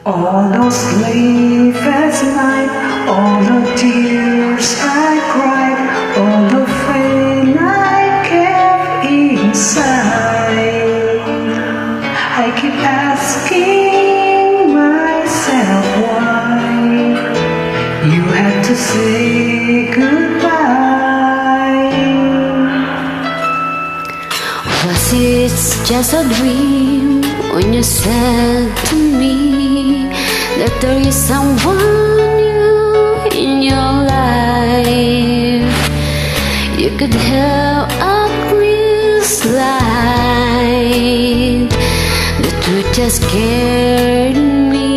All those sleepless nights, all the tears I cried, all the pain I kept inside. I keep asking myself why you had to say goodbye. Was it just a dream when you said to me that there is someone new in your life? You could have a clear slide. The truth just scared me.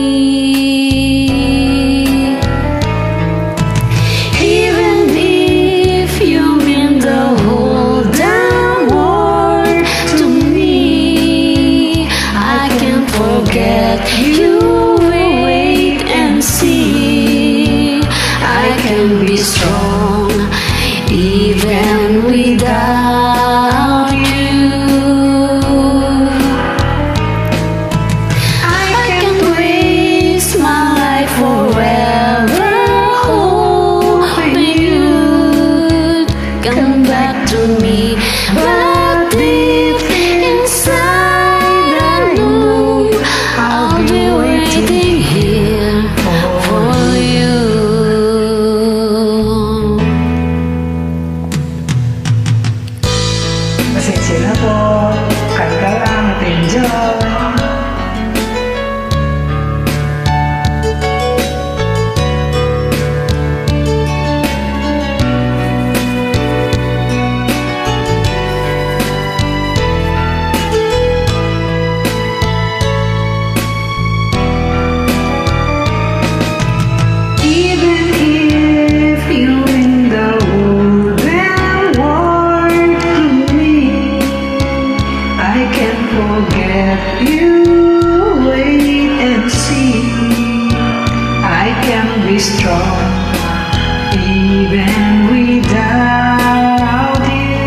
Even if you mean the whole damn world to me, I can't forget you. Wait and see, I can be strong even without you. I can't waste my life forever hoping you'd come back to me, but deep inside I know I'll be waiting here for you. Pasensya na po, kanta lang at enjoy. Even if you mean the whole damn world to me, I can't forget you. Wait and see, I can be strong even without you.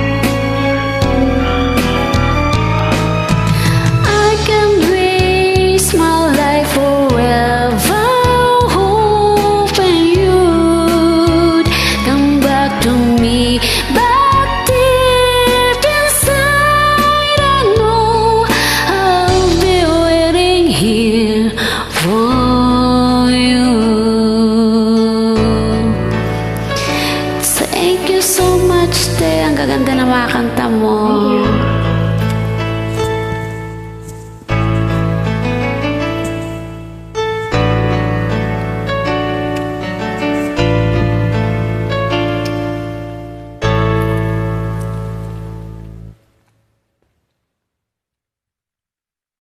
I can waste my life forever hoping you'd come back to me, but deep inside I know I'll be waiting here for you. Thank you so much, te. Ang gaganda ng mga kanta mo.